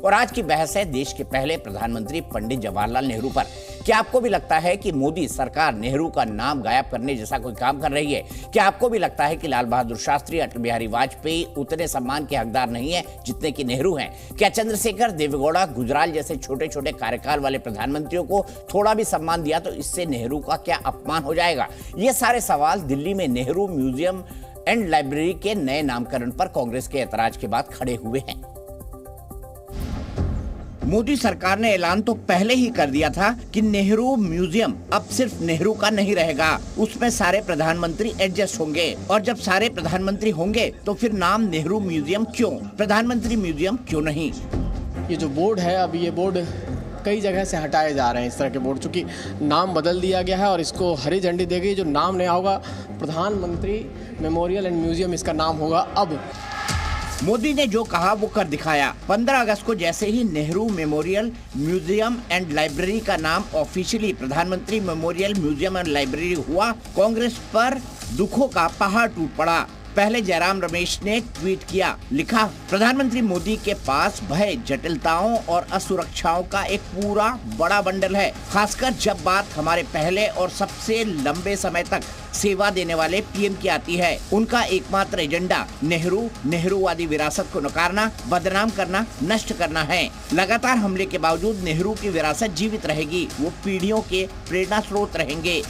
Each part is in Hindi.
और आज की बहस है देश के पहले प्रधानमंत्री पंडित जवाहरलाल नेहरू पर। क्या आपको भी लगता है कि मोदी सरकार नेहरू का नाम गायब करने जैसा कोई काम कर रही है? क्या आपको भी लगता है कि लाल बहादुर शास्त्री, अटल बिहारी वाजपेयी उतने सम्मान के हकदार नहीं है जितने कि नेहरू हैं? क्या चंद्रशेखर, देवेगौड़ा, गुजराल जैसे छोटे छोटे कार्यकाल वाले प्रधानमंत्रियों को थोड़ा भी सम्मान दिया तो इससे नेहरू का क्या अपमान हो जाएगा? ये सारे सवाल दिल्ली में नेहरू म्यूजियम एंड लाइब्रेरी के नए नामकरण पर कांग्रेस के ऐतराज के बाद खड़े हुए हैं। मोदी सरकार ने ऐलान तो पहले ही कर दिया था कि नेहरू म्यूजियम अब सिर्फ नेहरू का नहीं रहेगा, उसमें सारे प्रधानमंत्री एडजस्ट होंगे। और जब सारे प्रधानमंत्री होंगे तो फिर नाम नेहरू म्यूजियम क्यों, प्रधानमंत्री म्यूजियम क्यों नहीं? ये जो बोर्ड है, अब ये बोर्ड कई जगह से हटाए जा रहे हैं, इस तरह के बोर्ड, चूँकि नाम बदल दिया गया है और इसको हरी झंडी दी गई। जो नाम नया होगा प्रधानमंत्री मेमोरियल एंड म्यूजियम इसका नाम होगा। अब मोदी ने जो कहा वो कर दिखाया। 15 अगस्त को जैसे ही Nehru memorial museum and library का नाम ऑफिशियली प्रधानमंत्री मेमोरियल म्यूजियम एंड लाइब्रेरी हुआ, कांग्रेस पर दुखों का पहाड़ टूट पड़ा। पहले जयराम रमेश ने ट्वीट किया, लिखा, प्रधानमंत्री मोदी के पास भय, जटिलताओं और असुरक्षाओं का एक पूरा बड़ा बंडल है, खासकर जब बात हमारे पहले और सबसे लंबे समय तक सेवा देने वाले पीएम की आती है। उनका एकमात्र एजेंडा नेहरूवादी विरासत को नकारना, बदनाम करना, नष्ट करना है। लगातार हमले के बावजूद नेहरू की विरासत जीवित रहेगी, वो पीढ़ियों के प्रेरणा स्रोत रहेंगे।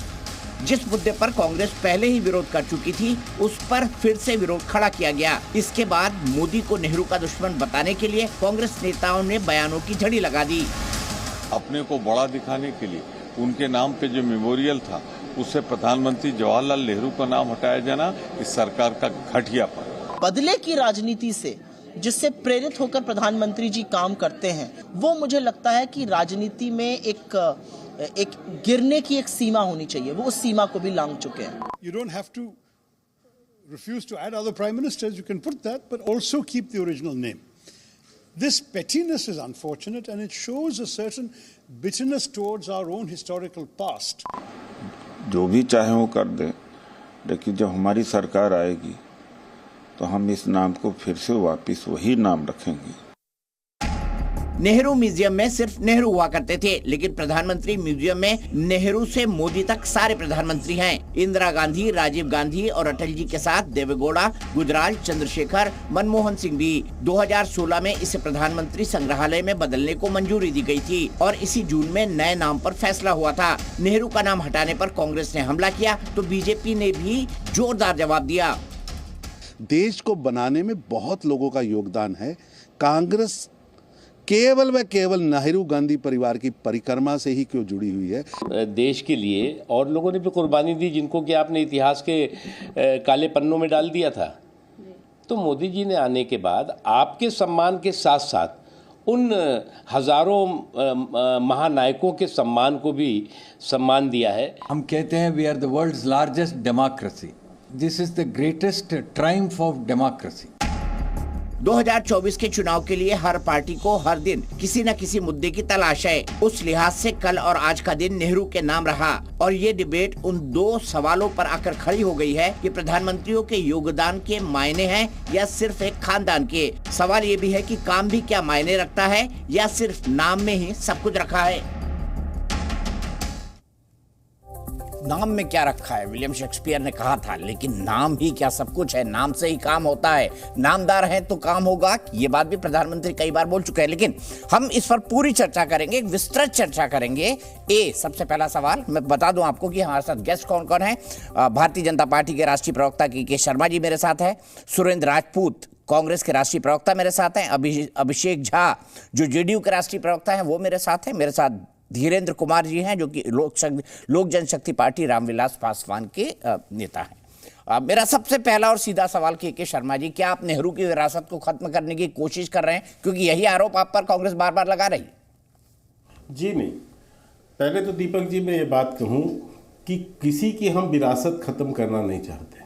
जिस मुद्दे पर कांग्रेस पहले ही विरोध कर चुकी थी, उस पर फिर से विरोध खड़ा किया गया। इसके बाद मोदी को नेहरू का दुश्मन बताने के लिए कांग्रेस नेताओं ने बयानों की झड़ी लगा दी। अपने को बड़ा दिखाने के लिए उनके नाम पे जो मेमोरियल था, उससे प्रधानमंत्री जवाहरलाल नेहरू का नाम हटाया जाना इस सरकार का घटियापन। बदले की राजनीति से जिससे प्रेरित होकर प्रधानमंत्री जी काम करते हैं, वो मुझे लगता है कि राजनीति में एक गिरने की एक सीमा होनी चाहिए। वो उस सीमा को भी लांघ चुके हैं। You don't have to refuse to add other prime ministers. You can put that, but also keep the original name. This pettiness is unfortunate, and it shows a certain bitterness towards our own historical past. जो भी चाहे वो कर दे, लेकिन जब हमारी सरकार आएगी तो हम इस नाम को फिर से वापस वही नाम रखेंगे। नेहरू म्यूजियम में सिर्फ नेहरू हुआ करते थे, लेकिन प्रधानमंत्री म्यूजियम में नेहरू से मोदी तक सारे प्रधानमंत्री हैं। इंदिरा गांधी, राजीव गांधी और अटल जी के साथ देवेगौड़ा, गुजराल, चंद्रशेखर, मनमोहन सिंह भी। 2016 में इसे प्रधानमंत्री संग्रहालय में बदलने को मंजूरी दी गई थी और इसी जून में नए नाम पर फैसला हुआ था। नेहरू का नाम हटाने पर कांग्रेस ने हमला किया तो बीजेपी ने भी जोरदार जवाब दिया। देश को बनाने में बहुत लोगों का योगदान है। कांग्रेस केवल व केवल नेहरू गांधी परिवार की परिक्रमा से ही क्यों जुड़ी हुई है? देश के लिए और लोगों ने भी कुर्बानी दी, जिनको कि आपने इतिहास के काले पन्नों में डाल दिया था। तो मोदी जी ने आने के बाद आपके सम्मान के साथ साथ उन हजारों महानायकों के सम्मान को भी सम्मान दिया है। हम कहते हैं we are the world's largest democracy. This is the greatest triumph of democracy. 2024 के चुनाव के लिए हर पार्टी को हर दिन किसी न किसी मुद्दे की तलाश है। उस लिहाज से कल और आज का दिन नेहरू के नाम रहा और ये डिबेट उन दो सवालों पर आकर खड़ी हो गई है कि प्रधानमंत्रियों के योगदान के मायने हैं या सिर्फ एक खानदान के। सवाल ये भी है कि काम भी क्या मायने रखता है या सिर्फ नाम में ही सब कुछ रखा है। नाम में क्या रखा है, विलियम शेक्सपियर ने कहा था, लेकिन नाम ही क्या सब कुछ है? नाम से ही काम होता है, नामदार है तो काम होगा। ये बात भी प्रधानमंत्री कई बार बोल चुके हैं, लेकिन हम इस पर पूरी चर्चा करेंगे, एक विस्तृत चर्चा करेंगे। सबसे पहला सवाल मैं बता दूं आपको कि हमारे साथ गेस्ट कौन कौन है। भारतीय जनता पार्टी के राष्ट्रीय प्रवक्ता के शर्मा जी मेरे साथ है, सुरेंद्र राजपूत कांग्रेस के राष्ट्रीय प्रवक्ता मेरे साथ हैं, अभिषेक झा जो जेडीयू के राष्ट्रीय प्रवक्ता हैं वो मेरे साथ हैं, मेरे साथ धीरेन्द्र कुमार जी हैं जो कि लोक जनशक्ति पार्टी रामविलास पासवान के नेता हैं। मेरा सबसे पहला और सीधा सवाल के शर्मा जी, क्या आप नेहरू की विरासत को खत्म करने की कोशिश कर रहे हैं? क्योंकि यही आरोप आप पर कांग्रेस बार बार लगा रही। जी नहीं, पहले तो दीपक जी मैं ये बात कहूं कि किसी की हम विरासत खत्म करना नहीं चाहते,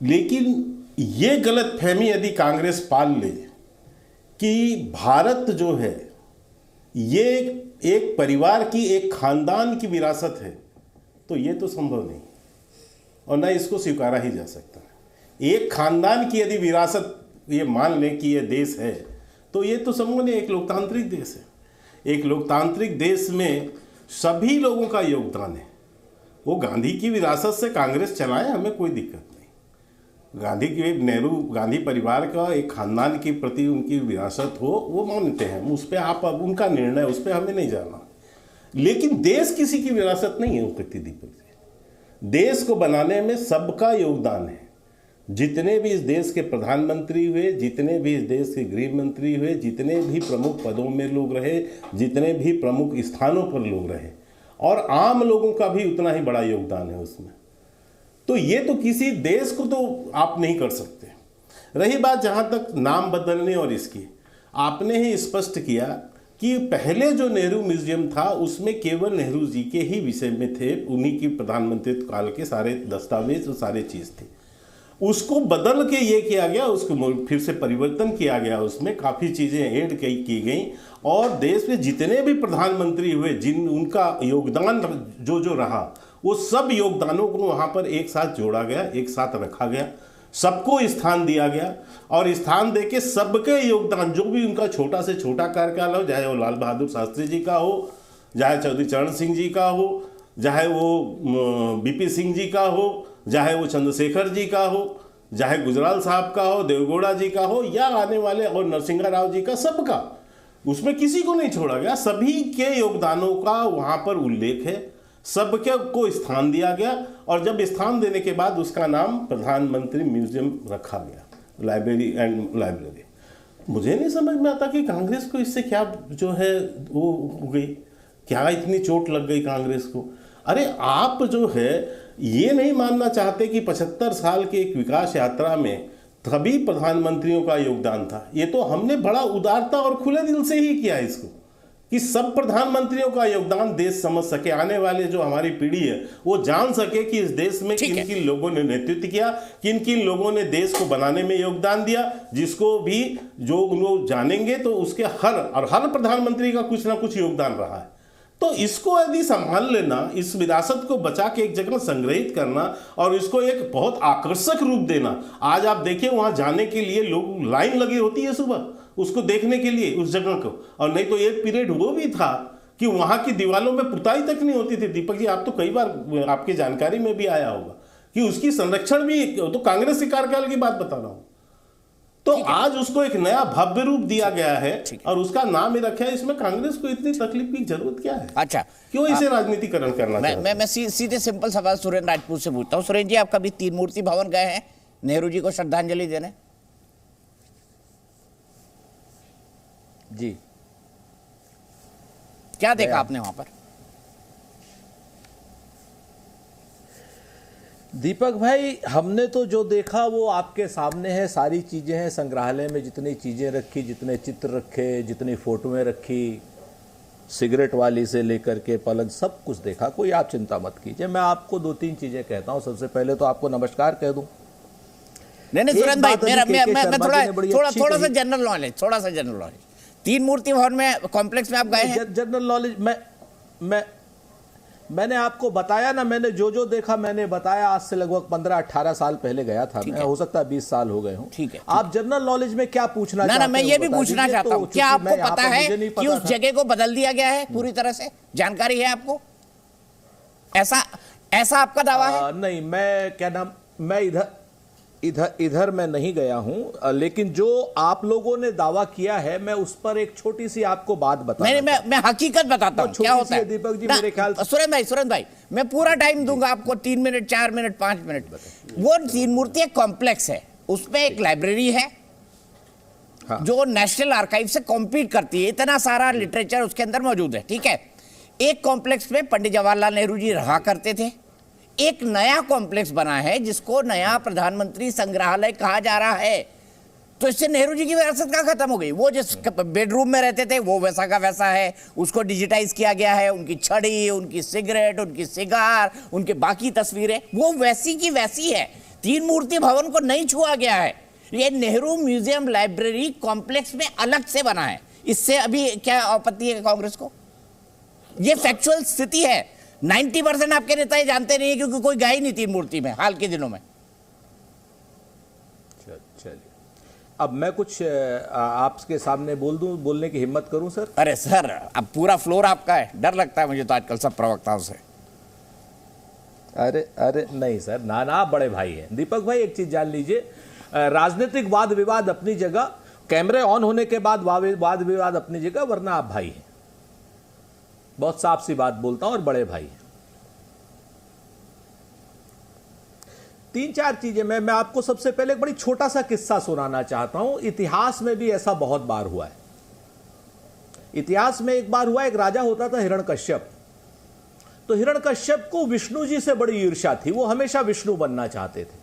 लेकिन ये गलत फहमी यदि कांग्रेस पाल ले कि भारत जो है ये एक परिवार की, एक खानदान की विरासत है, तो ये तो संभव नहीं और न इसको स्वीकारा ही जा सकता। एक खानदान की यदि विरासत ये मान लें कि ये देश है, तो ये तो समझो एक लोकतांत्रिक देश है। एक लोकतांत्रिक देश में सभी लोगों का योगदान है। वो गांधी की विरासत से कांग्रेस चलाए, हमें कोई दिक्कत नहीं। गांधी की नेहरू गांधी परिवार का एक खानदान के प्रति उनकी विरासत हो, वो मानते हैं, उस पर आप अब उनका निर्णय, उस पर हमें नहीं जाना। लेकिन देश किसी की विरासत नहीं है उपति दीपक जी। देश को बनाने में सबका योगदान है। जितने भी इस देश के प्रधानमंत्री हुए, जितने भी इस देश के गृह मंत्री हुए, जितने भी प्रमुख पदों में लोग रहे, जितने भी प्रमुख स्थानों पर लोग रहे, और आम लोगों का भी उतना ही बड़ा योगदान है उसमें। तो ये तो किसी देश को तो आप नहीं कर सकते। रही बात जहाँ तक नाम बदलने और इसकी, आपने ही स्पष्ट किया कि पहले जो नेहरू म्यूजियम था उसमें केवल नेहरू जी के ही विषय में थे, उन्हीं की प्रधानमंत्रित्व काल के सारे दस्तावेज और सारे चीज़ थे। उसको बदल के ये किया गया, उसको फिर से परिवर्तन किया गया, उसमें काफ़ी चीज़ें ऐड की गई, और देश में जितने भी प्रधानमंत्री हुए, जिन उनका योगदान जो रहा, वो सब योगदानों को वहाँ पर एक साथ जोड़ा गया, एक साथ रखा गया, सबको स्थान दिया गया, और स्थान देके सबके योगदान, जो भी उनका छोटा से छोटा कार्यकाल हो, चाहे वो लाल बहादुर शास्त्री जी का हो, चाहे चौधरी चरण सिंह जी का हो, चाहे वो बीपी सिंह जी का हो, चाहे वो चंद्रशेखर जी का हो, चाहे गुजराल साहब का हो, देवगौड़ा जी का हो, या आने वाले और नरसिंहा राव जी का, सबका, उसमें किसी को नहीं छोड़ा गया। सभी के योगदानों का वहाँ पर उल्लेख है, सबके को स्थान दिया गया, और जब स्थान देने के बाद उसका नाम प्रधानमंत्री म्यूजियम रखा गया, लाइब्रेरी। मुझे नहीं समझ में आता कि कांग्रेस को इससे क्या जो है वो हो गई, क्या इतनी चोट लग गई कांग्रेस को। अरे आप जो है ये नहीं मानना चाहते कि 75 साल की एक विकास यात्रा में सभी प्रधानमंत्रियों का योगदान था। ये तो हमने बड़ा उदारता और खुले दिल से ही किया इसको, कि सब प्रधानमंत्रियों का योगदान देश समझ सके, आने वाले जो हमारी पीढ़ी है वो जान सके कि इस देश में किन किन लोगों ने नेतृत्व किया, किन किन लोगों ने देश को बनाने में योगदान दिया, जिसको भी जो लोग जानेंगे तो उसके हर प्रधानमंत्री का कुछ ना कुछ योगदान रहा है। तो इसको यदि संभाल लेना, इस विरासत को बचा के एक जगह संग्रहित करना और इसको एक बहुत आकर्षक रूप देना। आज आप देखिए वहां जाने के लिए लोग लाइन लगी होती है सुबह उसको देखने के लिए, उस जगह को। और नहीं तो एक पीरियड वो भी था कि वहां की दीवारों में पुताई तक नहीं होती थी। दीपक जी, आप तो कई बार आपकी जानकारी में भी आया होगा कि उसकी संरक्षण भी, तो कांग्रेस के कार्यकाल की बात बता रहा हूं। तो आज उसको एक नया भव्य रूप दिया गया है और उसका नाम ही रखा है। इसमें कांग्रेस को इतनी तकलीफ की जरूरत क्या है? अच्छा, क्यों इसे राजनीतिकरण करना चाहते हैं? मैं सीधे सिंपल सवाल सुरेंद्र राजपूत से पूछता हूँ। सुरेंद्र जी, आप कभी तीन मूर्ति भवन गए हैं नेहरू जी को श्रद्धांजलि देने? जी। क्या देखा आपने वहां पर? दीपक भाई, हमने तो जो देखा वो आपके सामने है। सारी चीज़ें हैं संग्रहालय में, जितनी चीज़ें रखी, जितने चित्र रखे, जितनी फोटोएं रखी, सिगरेट वाली से लेकर के पलंग, सब कुछ देखा। कोई आप चिंता मत कीजिए। मैं आपको दो तीन चीज़ें कहता हूँ। सबसे पहले तो आपको नमस्कार कह दूँ। नहीं सुरेंद्र भाई, मैं थोड़ा सा जनरल नॉलेज, तीन मूर्ति भवन में कॉम्प्लेक्स में आप गए हैं? जनरल नॉलेज मैंने आपको बताया ना, मैंने जो देखा मैंने बताया। आज से लगभग 15-18 साल पहले गया था मैं, हो सकता है 20 साल हो गए हों। ठीक है, आप जनरल नॉलेज में क्या पूछना चाहते हैं? मैं ये भी पूछना चाहता हूँ, क्या आपको पता है कि उस जगह को बदल दिया गया है पूरी तरह से? जानकारी है आपको? ऐसा आपका दावा है? नहीं, मैं इधर मैं नहीं गया हूं, लेकिन जो आप लोगों ने दावा किया है, मैं उस पर एक छोटी सी आपको बात बता। मैं हकीकत बताता हूं क्या होता है। दीपक जी, मेरे ख्याल से सुरेंद्र भाई, मैं पूरा टाइम दूंगा आपको, 3 मिनट, 4 मिनट, 5 मिनट। वो तीन मूर्ति एक कॉम्प्लेक्स है, उसमें एक लाइब्रेरी है जो नेशनल आर्काइव से कॉम्पीट करती है। इतना सारा लिटरेचर उसके अंदर मौजूद है। ठीक है, एक कॉम्प्लेक्स में पंडित जवाहरलाल नेहरू जी रहा करते थे। एक नया कॉम्प्लेक्स बना है जिसको नया प्रधानमंत्री संग्रहालय कहा जा रहा है। तो इससे नेहरू जी की विरासत कहाँ खत्म हो गई? वो जिस बेडरूम में रहते थे वो वैसा का वैसा है, उसको डिजिटाइज किया गया है। उनकी छड़ी, उनकी सिगरेट, उनकी सिगार, उनके बाकी तस्वीरें वो वैसी की वैसी है। तीन मूर्ति भवन को नहीं छुआ गया है। ये नेहरू म्यूजियम लाइब्रेरी कॉम्प्लेक्स में अलग से बना है। इससे अभी क्या आपत्ति है कांग्रेस को? ये फैक्चुअल स्थिति है। 90% आपके नेता ये जानते नहीं है क्योंकि कोई गया ही नहीं तीन मूर्ति में हाल के दिनों में। चलिए, अब मैं कुछ आपके सामने बोल दूं, बोलने की हिम्मत करूं सर? अरे सर, अब पूरा फ्लोर आपका है। डर लगता है मुझे तो आजकल सब प्रवक्ताओं से। अरे नहीं सर, ना आप बड़े भाई हैं। दीपक भाई, एक चीज जान लीजिए, राजनीतिक वाद विवाद अपनी जगह, कैमरे ऑन होने के बाद वाद विवाद अपनी जगह, वरना आप भाई हैं। बहुत साफ सी बात बोलता हूं, और बड़े भाई हैं। 3-4 चीजें मैं आपको सबसे पहले एक बड़ी छोटा सा किस्सा सुनाना चाहता हूं। इतिहास में भी ऐसा बहुत बार हुआ है। इतिहास में एक बार हुआ, एक राजा होता था हिरण्यकश्यप। तो हिरण्यकश्यप को विष्णु जी से बड़ी ईर्ष्या थी, वो हमेशा विष्णु बनना चाहते थे।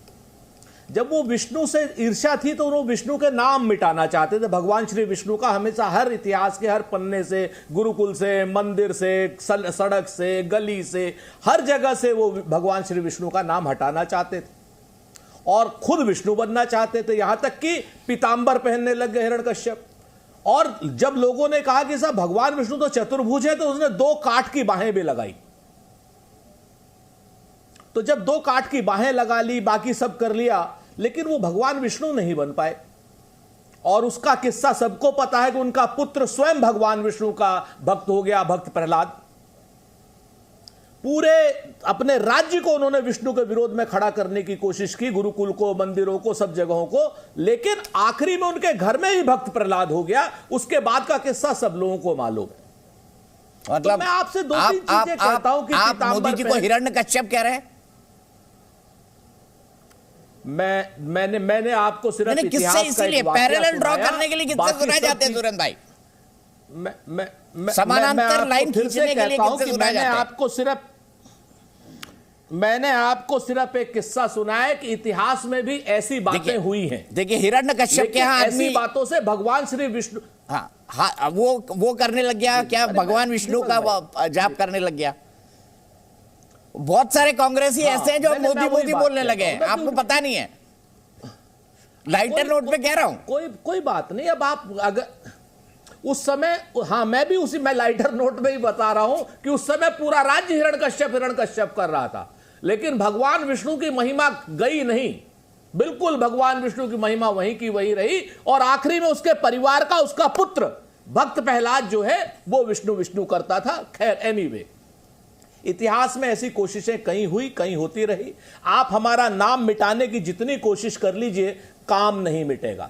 जब वो विष्णु से ईर्ष्या थी तो वो विष्णु के नाम मिटाना चाहते थे। भगवान श्री विष्णु का हमेशा हर इतिहास के हर पन्ने से, गुरुकुल से, मंदिर से, सड़क से, गली से, हर जगह से वो भगवान श्री विष्णु का नाम हटाना चाहते थे और खुद विष्णु बनना चाहते थे। यहां तक कि पीतांबर पहनने लग गए हिरण्यकश्यप। और जब लोगों ने कहा कि साहब भगवान विष्णु तो चतुर्भुज है, तो उसने 2 काठ की बाहें भी लगाई। तो जब 2 काठ की बाहें लगा ली, बाकी सब कर लिया, लेकिन वो भगवान विष्णु नहीं बन पाए। और उसका किस्सा सबको पता है कि उनका पुत्र स्वयं भगवान विष्णु का भक्त हो गया, भक्त प्रहलाद। पूरे अपने राज्य को उन्होंने विष्णु के विरोध में खड़ा करने की कोशिश की, गुरुकुल को, मंदिरों को, सब जगहों को, लेकिन आखिरी में उनके घर में ही भक्त प्रहलाद हो गया। उसके बाद का किस्सा सब लोगों को मालूम है। मतलब तो मैं आपसे 2-3 चीजें कहता हूं कि आप मोदी जी को हिरण्यकश्यप कह रहे हैं। मैंने आपको सिर्फ इतिहास का इसीलिए पैरेलल ड्रॉ करने के लिए कितने सुनाए जाते हैं सुरेंद्र भाई? समानांतर लाइन खींचने के लिए कितने सुनाए जाते हैं? मैंने आपको सिर्फ एक किस्सा सुनाया कि इतिहास में भी ऐसी बातें हुई हैं। देखिए, हिरण्यकश्यप के यहाँ ऐसी बातों से भगवान श्री विष्णु हाँ वो करने लग गया क्या? भगवान विष्णु का जाप करने लग गया। बहुत सारे कांग्रेसी ऐसे हैं जो मोदी बोलने लगे हैं, आपको पता नहीं है। लाइटर नोट पे कह रहा हूं। कोई बात नहीं। अब आप अगर उस समय, हाँ मैं लाइटर नोट में ही बता रहा हूं कि उस समय पूरा राज्य हिरण्यकश्यप कर रहा था, लेकिन भगवान विष्णु की महिमा गई नहीं। बिल्कुल भगवान विष्णु की महिमा वहीं की वहीं रही। और आखिरी में उसके परिवार का, उसका पुत्र भक्त प्रहलाद जो है वो विष्णु करता था। खैर, एनीवे, इतिहास में ऐसी कोशिशें कहीं हुई, कहीं होती रही। आप हमारा नाम मिटाने की जितनी कोशिश कर लीजिए, काम नहीं मिटेगा।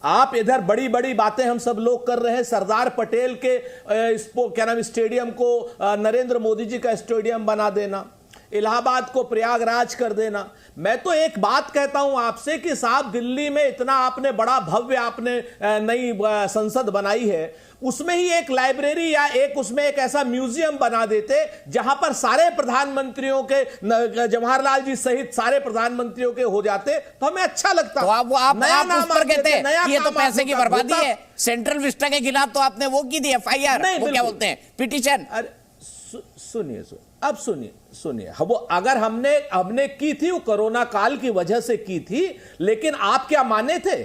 आप इधर बड़ी बड़ी बातें हम सब लोग कर रहे हैं। सरदार पटेल के स्टेडियम को नरेंद्र मोदी जी का स्टेडियम बना देना, इलाहाबाद को प्रयागराज कर देना। मैं तो एक बात कहता हूं आपसे कि साहब, दिल्ली में इतना आपने बड़ा भव्य आपने नई संसद बनाई है, उसमें ही एक लाइब्रेरी या उसमें एक ऐसा म्यूजियम बना देते जहां पर सारे प्रधानमंत्रियों के, जवाहरलाल जी सहित सारे प्रधानमंत्रियों के हो जाते, तो हमें अच्छा लगता। तो आप उस पर कहते हैं ये तो पैसे की बर्बादी है। सेंट्रल विस्टा के खिलाफ तो आपने वो की थी FIR, वो क्या बोलते हैं, पिटीशन। सुनिए, अब सुनिए, वो अगर हमने की थी, वो कोरोना काल की वजह से की थी, लेकिन आप क्या माने थे?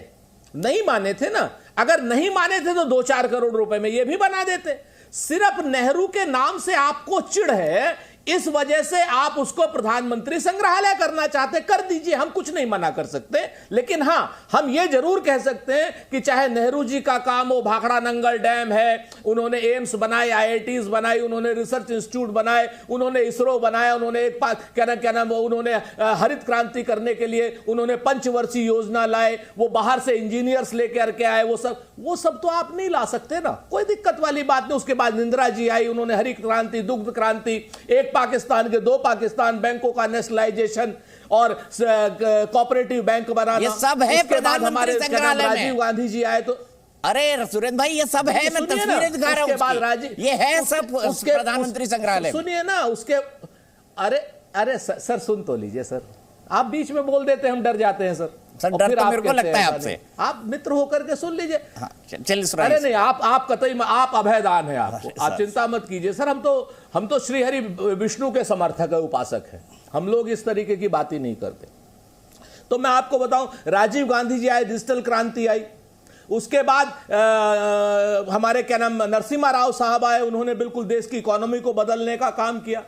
नहीं माने थे ना। अगर नहीं माने थे तो 2-4 करोड़ रुपए में ये भी बना देते। सिर्फ नेहरू के नाम से आपको चिढ़ है, इस वजह से आप उसको प्रधानमंत्री संग्रहालय करना चाहते, कर दीजिए, हम कुछ नहीं मना कर सकते। लेकिन हां, हम ये जरूर कह सकते हैं कि चाहे नेहरू जी का काम हो, भाखड़ा नंगल डैम है, उन्होंने एम्स बनाए, IITs बनाई, उन्होंने रिसर्च इंस्टीट्यूट बनाए, उन्होंने इसरो बनाया, उन्होंने क्या नाम उन्होंने हरित क्रांति करने के लिए उन्होंने पंचवर्षीय योजना लाए, वो बाहर से इंजीनियर्स लेकर के आए, वो सब तो आप नहीं ला सकते ना, कोई दिक्कत वाली बात नहीं। उसके बाद इंदिरा जी आई, उन्होंने हरित क्रांति, दुग्ध क्रांति, एक पाकिस्तान के 2 पाकिस्तान, बैंकों का नेशनलाइजेशन और कोऑपरेटिव बैंक बनाना, ये सब है प्रधानमंत्री संग्रहालय में। राजीव गांधी जी आए तो, अरे सुरेंद्र भाई, ये सब है, मैं तस्वीरें दिखा रहा हूं। उसके बाद ये है सब प्रधानमंत्री संग्रहालय। सुनिए ना उसके, अरे सर सुन तो लीजिए सर, आप बीच में बोल देते हैं, हम डर जाते हैं सर। डर तो मेरे को लगता है आपसे। आप मित्र होकर के सुन लीजिए। हाँ, चलिए। अरे नहीं, आप कतई, आप अभयदान है आपको, आप चिंता मत कीजिए सर। हम तो श्री हरि विष्णु के समर्थक है, उपासक है, हम लोग इस तरीके की बात ही नहीं करते। तो मैं आपको बताऊं, राजीव गांधी जी आए, डिजिटल क्रांति आई। उसके बाद हमारे क्या नाम नरसिम्हा राव साहब आए, उन्होंने बिल्कुल देश की इकोनॉमी को बदलने का काम किया।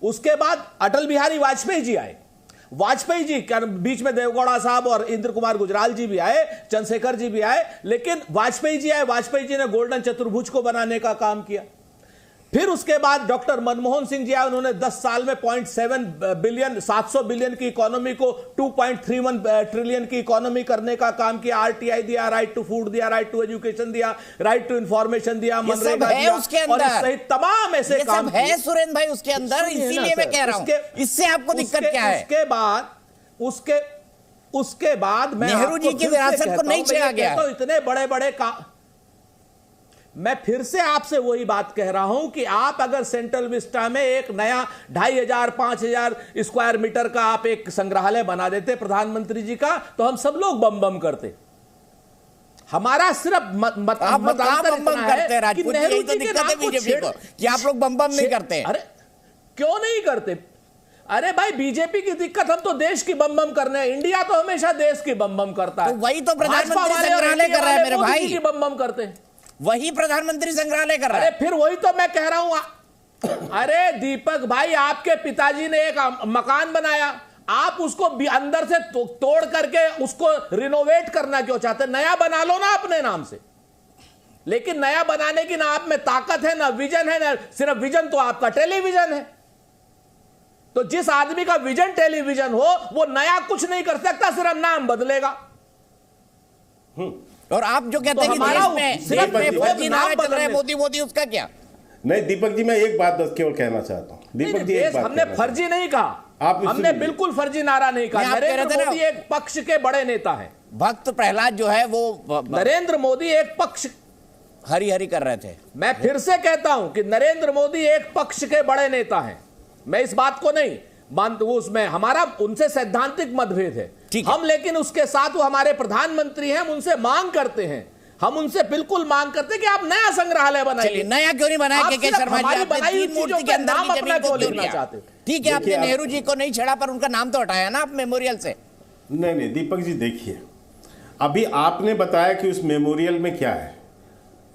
उसके बाद अटल बिहारी वाजपेयी जी आए, वाजपेयी जी बीच में देवगौड़ा साहब और इंद्र कुमार गुजराल जी भी आए, चंद्रशेखर जी भी आए, लेकिन वाजपेयी जी आए, वाजपेयी जी ने गोल्डन चतुर्भुज को बनाने का काम किया। फिर उसके बाद डॉक्टर मनमोहन सिंह जी आए, उन्होंने 10 साल में 0.7 बिलियन 700 बिलियन की इकोनॉमी को 2.31 ट्रिलियन की इकोनॉमी करने का काम किया। आरटीआई दिया, राइट टू फूड दिया, राइट टू एजुकेशन दिया, राइट टू इंफॉर्मेशन दिया, मनरेगा दिया, उसके अंदर और सहित तमाम ऐसे काम है सुरेंद्र भाई उसके अंदर। इसीलिए मैं कह रहा हूं, इससे आपको दिक्कत क्या है? उसके बाद मैं नेहरू जी की विरासत को नहीं छेड़ा गया। तो इतने बड़े बड़े मैं फिर से आपसे वही बात कह रहा हूं कि आप अगर सेंट्रल विस्टा में एक नया 2500-5000 स्क्वायर मीटर का आप एक संग्रहालय बना देते प्रधानमंत्री जी का, तो हम सब लोग बम बम करते। हमारा सिर्फ मतांतर इतना है कि नेहरू जी के नाम को छेड़ कि आप लोग बम बम नहीं करते। अरे क्यों नहीं करते? अरे भाई बीजेपी की दिक्कत, हम तो देश की बम बम करने हैं। इंडिया तो हमेशा देश की बम बम करता है। तो वही तो प्रधानमंत्री संग्रहालय कर रहा है मेरे भाई, की बम बम करते हैं। वही प्रधानमंत्री संग्रहालय कर रहा है। अरे फिर वही तो मैं कह रहा हूं। अरे दीपक भाई, आपके पिताजी ने एक मकान बनाया, आप उसको अंदर से तोड़ करके उसको रिनोवेट करना क्यों चाहते? नया बना लो ना अपने नाम से। लेकिन नया बनाने की ना आप में ताकत है, ना विजन है, ना सिर्फ विजन तो आपका टेलीविजन है। तो जिस आदमी का विजन टेलीविजन हो वो नया कुछ नहीं कर सकता, सिर्फ नाम बदलेगा। और आप जो कहते हैं कि देश में फर्जी नारा चल रहा है मोदी मोदी, उसका क्या? नहीं दीपक जी, मैं एक बात बस केवल कहना चाहता हूं। दीपक जी, एक बात हमने फर्जी नहीं कहा, हमने बिल्कुल फर्जी नारा नहीं कहा। नरेंद्र मोदी एक पक्ष के बड़े नेता हैं। भक्त प्रहलाद जो है वो नरेंद्र मोदी एक पक्ष हरी हरी कर रहे थे। मैं फिर से कहता हूं कि नरेंद्र मोदी एक पक्ष के बड़े नेता हैं। मैं इस बात को नहीं मानता, उसमें हमारा उनसे सैद्धांतिक मतभेद है हम, लेकिन उसके साथ वो हमारे प्रधानमंत्री हैं, हम उनसे मांग करते हैं, हम उनसे बिल्कुल मांग करते हैं कि आप नया संग्रहालय बनाइए। नया क्यों नहीं बनाया? के शर्मा जी, आपने 3 मूर्ति के अंदर नाम अपना क्यों लिखना चाहते? ठीक है, आपने नेहरू जी को नहीं छेड़ा, पर उनका नाम तो हटाया ना आप मेमोरियल से। नहीं दीपक जी, देखिए अभी आपने बताया कि उस मेमोरियल में क्या है।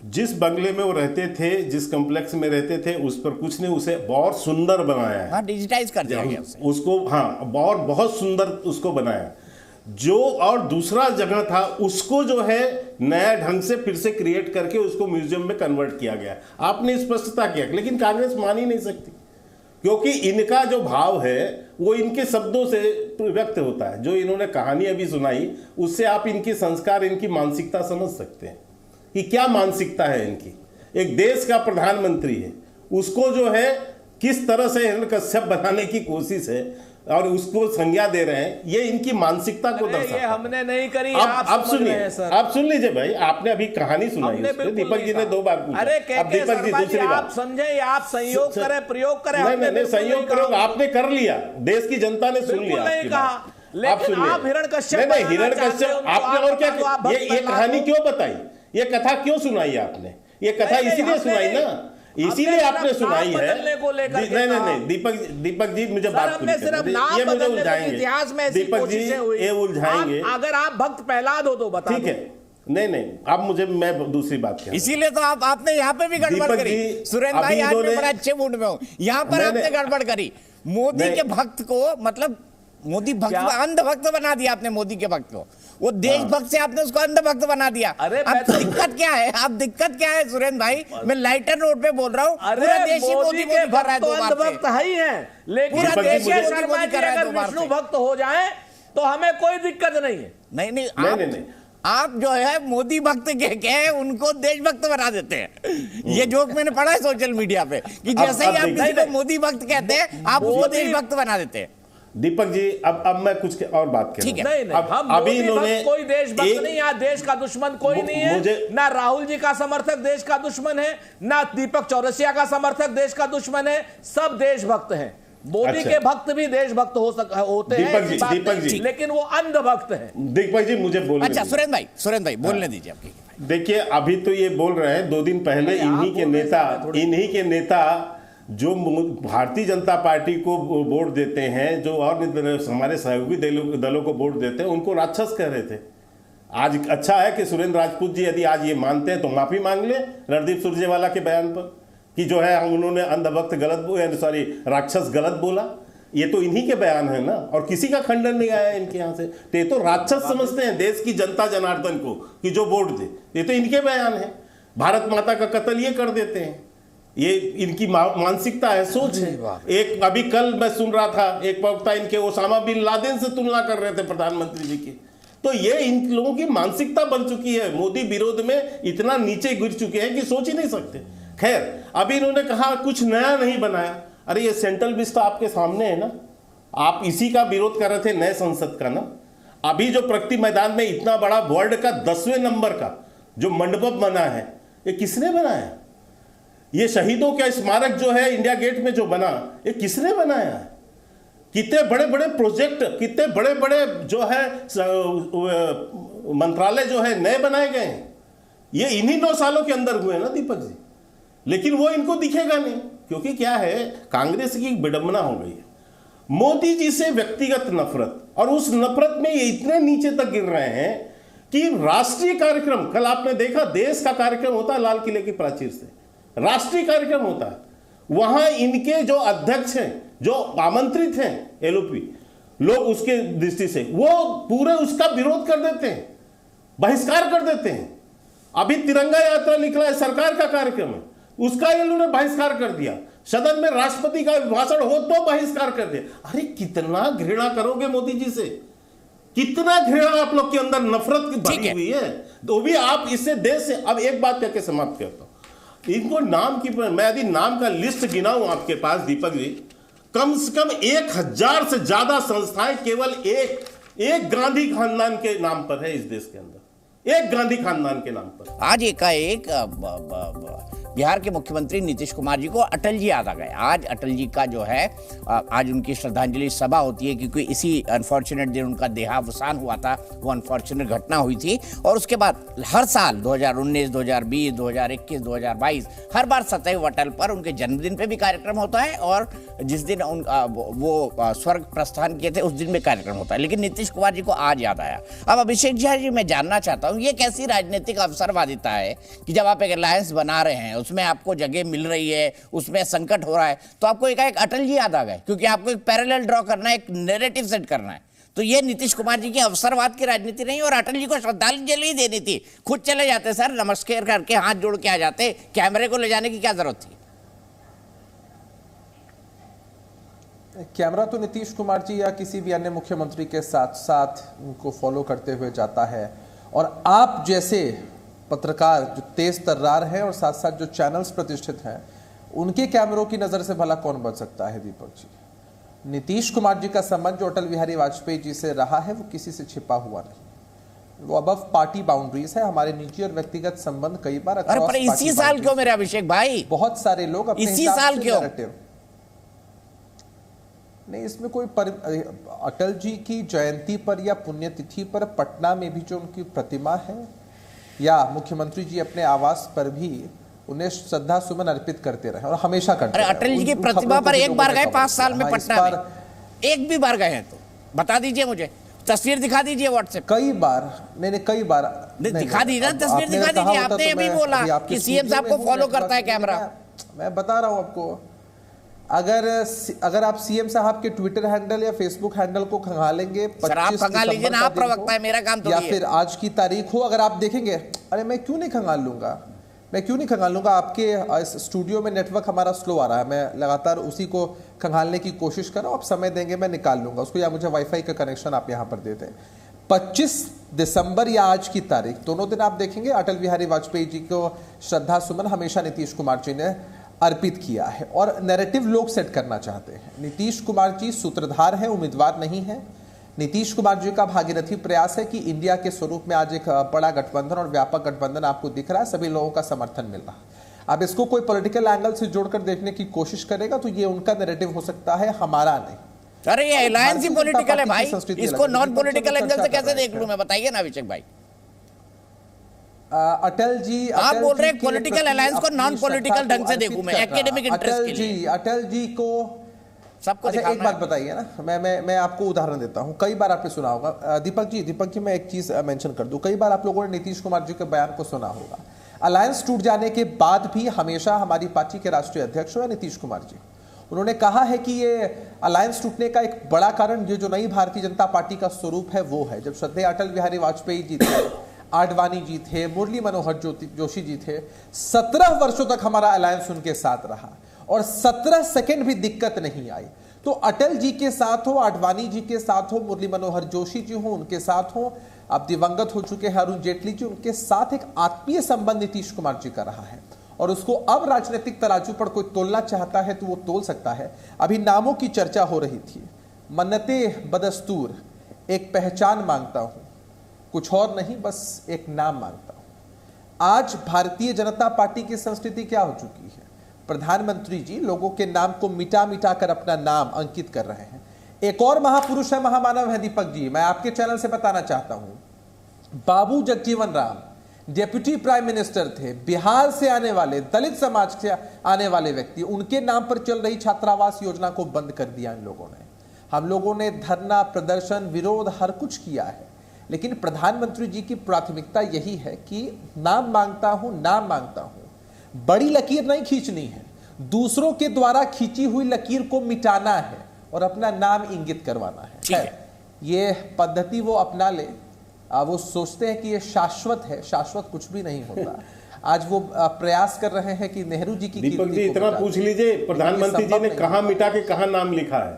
जिस बंगले में वो रहते थे, जिस कॉम्प्लेक्स में रहते थे, उस पर कुछ नहीं, उसे बहुत सुंदर बनाया है। हाँ, डिजिटाइज कर दिया गया उसको। हाँ, बहुत सुंदर उसको बनाया। जो और दूसरा जगह था उसको जो है नया ढंग से फिर से क्रिएट करके उसको म्यूजियम में कन्वर्ट किया गया। आपने स्पष्टता किया, लेकिन कांग्रेस मान ही नहीं सकती, क्योंकि इनका जो भाव है वो इनके शब्दों से व्यक्त होता है। जो इन्होंने कहानी अभी सुनाई, उससे आप इनके संस्कार, इनकी मानसिकता समझ सकते हैं कि क्या मानसिकता है इनकी। एक देश का प्रधानमंत्री है, उसको जो है किस तरह से हिरण्यकश्यप बनाने की कोशिश है और उसको संज्ञा दे रहे हैं, ये इनकी मानसिकता को दर्शाता है। ये हमने नहीं करी। आप सुनिए, आप सुन लीजिए भाई, आपने अभी कहानी सुनाई, दीपक जी ने 2 बार पूछा। अरे अब दीपक जी दूसरी बात, आप समझे, आप संयोग करें, प्रयोग करें। नहीं, संयोग प्रयोग आपने कर लिया, देश की जनता ने सुन लिया। लेकिन आप हिरण्यकश्यप, नहीं हिरण्यकश्यप आपने और क्या, ये कहानी क्यों बताई, ये कथा क्यों सुनाई आपने? ये कथा इसीलिए सुनाई ना, इसीलिए आपने सुनाई है। नहीं दीपक जी, मुझे बात पूरी करने दीजिए, ये मुझे उलझाएंगे दीपक जी, ये उलझाएंगे। अगर आप भक्त प्रहलाद हो तो बता। ठीक है, नहीं अब मैं दूसरी बात कह, इसीलिए तो आपने यहाँ पे भी गड़बड़ करी। सुरेंद्र भाई, आज मैं बड़ा अच्छे मूड में हूँ। यहाँ पर आपने गड़बड़ करी। मोदी के भक्त को, मतलब मोदी भक्त, अंधभक्त बना दिया आपने मोदी के भक्त को। वो देशभक्त से आपने उसको अंधभक्त बना दिया। अरे अब दिक्कत क्या है? अब दिक्कत क्या है सुरेंद्र भाई? मैं लाइटर नोट पे बोल रहा हूँ। पूरा देश ही मोदी के भक्त तो अंधभक्त ही हैं, लेकिन शर्मा जी अगर विष्णु भक्त हो जाए तो हमें कोई दिक्कत नहीं है। नहीं, आप जो है मोदी भक्त के उनको देशभक्त बना देते हैं। ये जोक मैंने पढ़ा है सोशल मीडिया पे कि जैसे ही आप किसी को मोदी भक्त कहते हैं, आप उसको देशभक्त बना देते हैं। दीपक जी, अब मैं कुछ और बात करूं। नहीं, अभी इन्होंने कोई देशभक्त नहीं, यहाँ देश का दुश्मन कोई नहीं है। ना राहुल जी का समर्थक देश का दुश्मन है, ना दीपक चौरसिया का समर्थक देश का दुश्मन है। सब देशभक्त हैं। मोदी के भक्त भी देशभक्त होते हैं दीपक जी, लेकिन वो अंधभक्त हैं। दीपक जी, मुझे बोलने अच्छा सुरेंद्र भाई बोलने दीजिए आपकी। देखिए, अभी तो ये बोल रहे हैं, 2 दिन पहले इन्हीं के नेता जो भारतीय जनता पार्टी को वोट देते हैं, जो और हमारे सहयोगी दलों को वोट देते हैं, उनको राक्षस कह रहे थे। आज अच्छा है कि सुरेंद्र राजपूत जी यदि आज ये मानते हैं तो माफी मांग ले रणदीप सुरजेवाला के बयान पर कि जो है उन्होंने अंधभक्त गलत, राक्षस गलत बोला। ये तो इन्हीं के बयान है ना, और किसी का खंडन नहीं आया इनके यहाँ से। तो ये तो राक्षस समझते हैं देश की जनता जनार्दन को कि जो वोट दे, ये तो इनके बयान है। भारत माता का कत्ल ये कर देते हैं, ये इनकी मानसिकता है, सोच है। एक अभी कल मैं सुन रहा था, एक वक्ता इनके ओसामा बिन लादेन से तुलना कर रहे थे प्रधानमंत्री जी की। तो ये इन लोगों की मानसिकता बन चुकी है, मोदी विरोध में इतना नीचे गिर चुके हैं कि सोच ही नहीं सकते। खैर, अभी इन्होंने कहा कुछ नया नहीं बनाया। अरे ये सेंट्रल विस्टा आपके सामने है ना, आप इसी का विरोध कर रहे थे, नए संसद का ना। अभी जो प्रगति मैदान में इतना बड़ा वर्ल्ड का 10वें नंबर का जो मंडप बना है, ये किसने बनाया? ये शहीदों का स्मारक जो है इंडिया गेट में जो बना, ये किसने बनाया है? कितने बड़े बड़े प्रोजेक्ट, कितने बड़े बड़े जो है मंत्रालय जो है नए बनाए गए हैं, ये इन्हीं 9 सालों के अंदर हुए ना दीपक जी। लेकिन वो इनको दिखेगा नहीं, क्योंकि क्या है, कांग्रेस की विडंबना हो गई है। मोदी जी से व्यक्तिगत नफरत, और उस नफरत में ये इतने नीचे तक गिर रहे हैं कि राष्ट्रीय कार्यक्रम, कल आपने देखा देश का कार्यक्रम होता है लाल किले की प्राचीर से, राष्ट्रीय कार्यक्रम होता है, वहां इनके जो अध्यक्ष हैं, जो आमंत्रित हैं एलओपी लोग, उसके दृष्टि से वो पूरे उसका विरोध कर देते हैं, बहिष्कार कर देते हैं। अभी तिरंगा यात्रा निकला है, सरकार का कार्यक्रम है, उसका इन्होंने बहिष्कार कर दिया। सदन में राष्ट्रपति का भाषण हो तो बहिष्कार कर दिया। अरे कितना घृणा करोगे मोदी जी से, कितना घृणा आप लोग के अंदर नफरत की भरी हुई है, तो भी आप इससे देश से। अब एक बात करके समाप्त करता हूं, इनको नाम की, मैं यदि नाम का लिस्ट गिनाऊं आपके पास दीपक जी, कम से कम 1000 से ज्यादा संस्थाएं केवल एक गांधी खानदान के नाम पर है इस देश के अंदर, एक गांधी खानदान के नाम पर। आज एकाएक बिहार के मुख्यमंत्री नीतीश कुमार जी को अटल जी याद आ गए। आज अटल जी का जो है, आज उनकी श्रद्धांजलि सभा होती है, क्योंकि इसी अनफॉर्चुनेट दिन उनका देहावसान हुआ था, वो अनफॉर्चुनेट घटना हुई थी। और उसके बाद हर साल 2019, 2020, 2021, 2022 हर बार 27 अटल पर उनके जन्मदिन पे भी कार्यक्रम होता है, और जिस दिन वो स्वर्ग प्रस्थान किए थे उस दिन भी कार्यक्रम होता है। लेकिन नीतीश कुमार जी को आज याद आया। अब अभिषेक जी, मैं जानना चाहता हूँ, ये कैसी राजनीतिक अवसरवादिता है कि जब आप एक अलायंस बना रहे हैं, उसमें आपको जगह मिल रही है, उसमें संकट हो रहा है, तो आपको एक अटल जी याद आ गए, क्योंकि आपको एक पैरेलल ड्रॉ करना है, एक नैरेटिव सेट करना है। तो ये नीतीश कुमार जी की अवसरवाद की राजनीति नहीं, और अटल जी को श्रद्धांजलि देनी थी, खुद चले जाते सर, नमस्कार करके हाथ जोड़ के आ जाते, कैमरे को ले जाने की क्या जरूरत थी? कैमरा तो नीतीश कुमार जी या किसी भी अन्य मुख्यमंत्री के साथ साथ उनको फॉलो करते हुए जाता है, और आप जैसे पत्रकार जो तेज तर्रार हैं और साथ साथ जो चैनल्स प्रतिष्ठित हैं, उनके कैमरों की नज़र से भला कौन बच सकता है दीपक जी? नीतीश कुमार जी का संबंध जो अटल बिहारी वाजपेयी जी से रहा है, वो किसी से छिपा हुआ नहीं, वो अबव पार्टी बाउंड्रीज है। हमारे निजी और व्यक्तिगत संबंध कई बार इसी साल क्यों मेरे अभिषेक भाई, बहुत सारे लोग अपने इसी साल क्यों नहीं, इसमें कोई अटल जी की जयंती पर या पुण्यतिथि पर पटना में भी जो उनकी प्रतिमा है, या मुख्यमंत्री जी अपने आवास पर भी उन्हें श्रद्धा सुमन अर्पित करते रहे, और हमेशा करते रहे। अटल जी की प्रतिमा पर एक बार गए 5 साल में पटना में, एक भी बार गए हैं तो बता दीजिए, मुझे तस्वीर दिखा दीजिए व्हाट्सएप। कई बार नहीं, कई बार दिखा दीजिए, तस्वीर दिखा दीजिए। आपने अभी बोला कि सीएम साहब को फॉलो करता है कैमरा, मैं बता रहा हूं आपको। अगर आप सीएम साहब के ट्विटर हैंडल या फेसबुक हैंडल को खंगालेंगे, 25 लीजिए ना, आप प्रवक्ता है, मेरा काम तो या फिर आज की तारीख हो, अगर आप देखेंगे, अरे मैं क्यों नहीं खंगाल लूंगा, आपके स्टूडियो में नेटवर्क हमारा स्लो आ रहा है, मैं लगातार उसी को खंगालने की कोशिश कर रहा हूं, आप समय देंगे मैं निकाल लूंगा उसको, या मुझे वाईफाई का कनेक्शन आप यहां पर दे दें। 25 दिसंबर या आज की तारीख, दोनों दिन आप देखेंगे अटल बिहारी वाजपेयी जी को श्रद्धा सुमन हमेशा नीतीश कुमार जी ने अर्पित किया है, और नैरेटिव लोग सेट करना चाहते हैं। नीतीश कुमार जी सूत्रधार हैं, उम्मीदवार नहीं है। नीतीश कुमार जी का भागीरथी प्रयास है कि इंडिया के स्वरूप में आज एक बड़ा गठबंधन और व्यापक गठबंधन आपको दिख रहा है, सभी लोगों का समर्थन मिल रहा है। अब इसको कोई पॉलिटिकल एंगल से जोड़कर देखने की कोशिश करेगा तो ये उनका नैरेटिव हो सकता है, हमारा नहीं। अरे ये अलायंस ही पॉलिटिकल है भाई, इसको नॉन पॉलिटिकल एंगल से कैसे देख लूं मैं, बताइए ना अभिषेक भाई। अटल जी, आप बोल रहे हैं पॉलिटिकल अलायंस को नॉन पॉलिटिकल ढंग से देखूं मैं, एकेडमिक इंटरेस्ट के लिए। अटल जी को सबको अच्छा, एक बात बताइए ना, मैं आपको उदाहरण देता हूं, कई बार आपने सुना होगा दीपक जी मैं एक चीज मेंशन कर दूं, कई बार आप लोगों ने नीतीश कुमार जी के बयान को सुना होगा, अलायंस टूट जाने के बाद भी हमेशा हमारी पार्टी के राष्ट्रीय अध्यक्ष हुए नीतीश कुमार जी, उन्होंने कहा है कि ये अलायंस टूटने का एक बड़ा कारण ये जो नई भारतीय जनता पार्टी का स्वरूप है वो है। जब श्रद्धेय अटल बिहारी वाजपेयी जी थे, आडवाणी जी थे, मुरली मनोहर जोशी जी थे, 17 वर्षों तक हमारा अलायंस उनके साथ रहा और 17 सेकंड भी दिक्कत नहीं आई। तो अटल जी के साथ हो, आडवाणी जी के साथ हो, मुरली मनोहर जोशी जी हो उनके साथ हो, अब दिवंगत हो चुके हैं अरुण जेटली जी, उनके साथ एक आत्मीय संबंध नीतीश कुमार जी का रहा है और उसको अब राजनीतिक तराजू पर कोई तोलना चाहता है तो वो तोल सकता है। अभी नामों की चर्चा हो रही थी। मन्नते बदस्तूर, एक पहचान मांगता हूं, कुछ और नहीं, बस एक नाम मांगता हूं। आज भारतीय जनता पार्टी की संस्कृति क्या हो चुकी है? प्रधानमंत्री जी लोगों के नाम को मिटा मिटा कर अपना नाम अंकित कर रहे हैं। एक और महापुरुष है, महामानव है दीपक जी, मैं आपके चैनल से बताना चाहता हूं। Babu Jagjivan Ram deputy prime minister थे, बिहार से आने वाले, दलित समाज से आने वाले व्यक्ति, उनके नाम पर चल रही छात्रावास योजना को बंद कर दिया इन लोगों ने। हम लोगों ने धरना, प्रदर्शन, विरोध हर कुछ किया है, लेकिन प्रधानमंत्री जी की प्राथमिकता यही है कि नाम मांगता हूं, नाम मांगता हूं। बड़ी लकीर नहीं खींचनी है, दूसरों के द्वारा खींची हुई लकीर को मिटाना है और अपना नाम इंगित करवाना है। ये पद्धति वो अपना ले। वो सोचते हैं कि ये शाश्वत है, शाश्वत कुछ भी नहीं होता। आज वो प्रयास कर रहे हैं कि नेहरू जी की दीपक जी इतना पूछ लीजिए, प्रधानमंत्री जी ने कहां मिटा के कहां नाम लिखा है?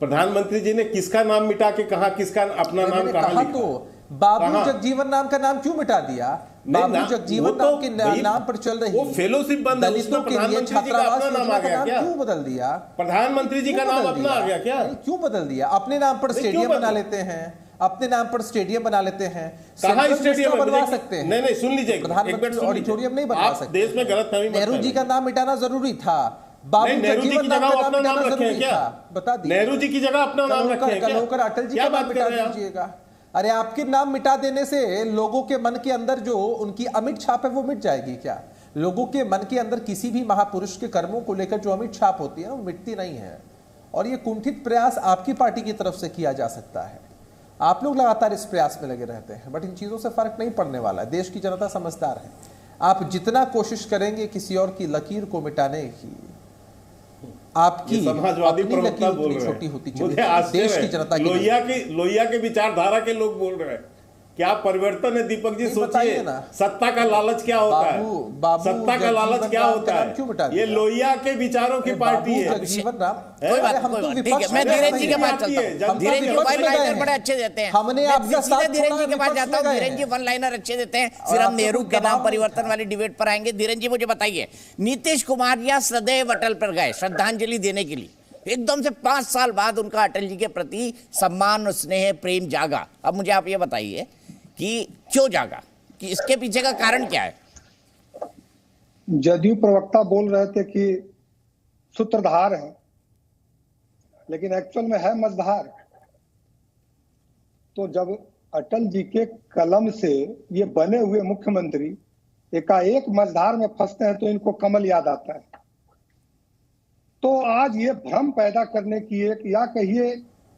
प्रधानमंत्री जी ने किसका नाम मिटा के कहा, किसका अपना नाम कहा लिखा? तो बाबू जगजीवन राम का नाम क्यों मिटा दिया? बाबू जगजीवन राम के नाम पर चल रही वो फेलोशिप बंद है, उसमें प्रधानमंत्री जी का अपना नाम आ गया क्या? क्यों बदल दिया? प्रधानमंत्री जी का नाम अपना आ गया क्या? क्यों बदल दिया? अपने नाम पर स्टेडियम बना लेते हैं, अपने नाम पर स्टेडियम बना लेते हैं। कहां स्टेडियम बनवा सकते हैं? नहीं, सुन लीजिए, प्रधानमंत्री ऑडिटोरियम नहीं बनवा सकते। देश में गलतफहमी। नेहरू जी का नाम मिटाना जरूरी था। बाबू नेहरू जी की जगह अपना नाम रखे हैं क्या? बता दीजिए, नेहरू जी की जगह अपना नाम रखे हैं क्या? कल होकर अटल जी का नाम मिटा दीजिएगा। अरे आपके नाम मिटा देने से लोगों के मन के अंदर जो उनकी अमिट छाप है वो मिट जाएगी क्या? लोगों के मन के अंदर किसी भी महापुरुष के कर्मों को लेकर जो अमिट छाप होती है वो मिटती नहीं है। और ये कुंठित प्रयास आपकी पार्टी की तरफ से किया जा सकता है। आप लोग लगातार इस प्रयास में लगे रहते हैं, बट इन चीजों से फर्क नहीं पड़ने वाला है। देश की जनता समझदार है। आप जितना कोशिश करेंगे किसी और की लकीर को मिटाने की, आपकी समाजवादी प्रवक्ता बोल रहे हैं, छोटी होती मुझे आश्चर्य देश की जनता है, लोहिया के विचारधारा के लोग बोल रहे हैं। क्या परिवर्तन है दीपक जी? सोचिए, सत्ता का लालच क्या होता है? सत्ता का लालच क्या होता है? ये लोहिया के विचारों की पार्टी है। मैं धीरेन्द्र जी के पास चलता हूं। धीरेन्द्र जी वन लाइनर बड़े अच्छे देते हैं। हमने आपका सीधे धीरेन्द्र जी के पास जाता हूं। धीरेन्द्र जी वन लाइनर अच्छे देते हैं। फिर हम नेहरू के नाम परिवर्तन वाली डिबेट पर आएंगे। धीरेन्द्र जी मुझे बताइए, नीतीश कुमार या सदैव अटल पर गए श्रद्धांजलि देने के लिए, एकदम से 5 साल बाद उनका अटल जी के प्रति सम्मान, स्नेह, प्रेम जागा। अब मुझे आप ये बताइए कि क्यों जागा, कि इसके पीछे का कारण क्या है? जदयू प्रवक्ता बोल रहे थे कि सूत्रधार है, लेकिन एक्चुअल में है मझधार। तो जब अटल जी के कलम से ये बने हुए मुख्यमंत्री एकाएक मझधार में फंसते हैं तो इनको कमल याद आता है। तो आज ये भ्रम पैदा करने की एक, या कहिए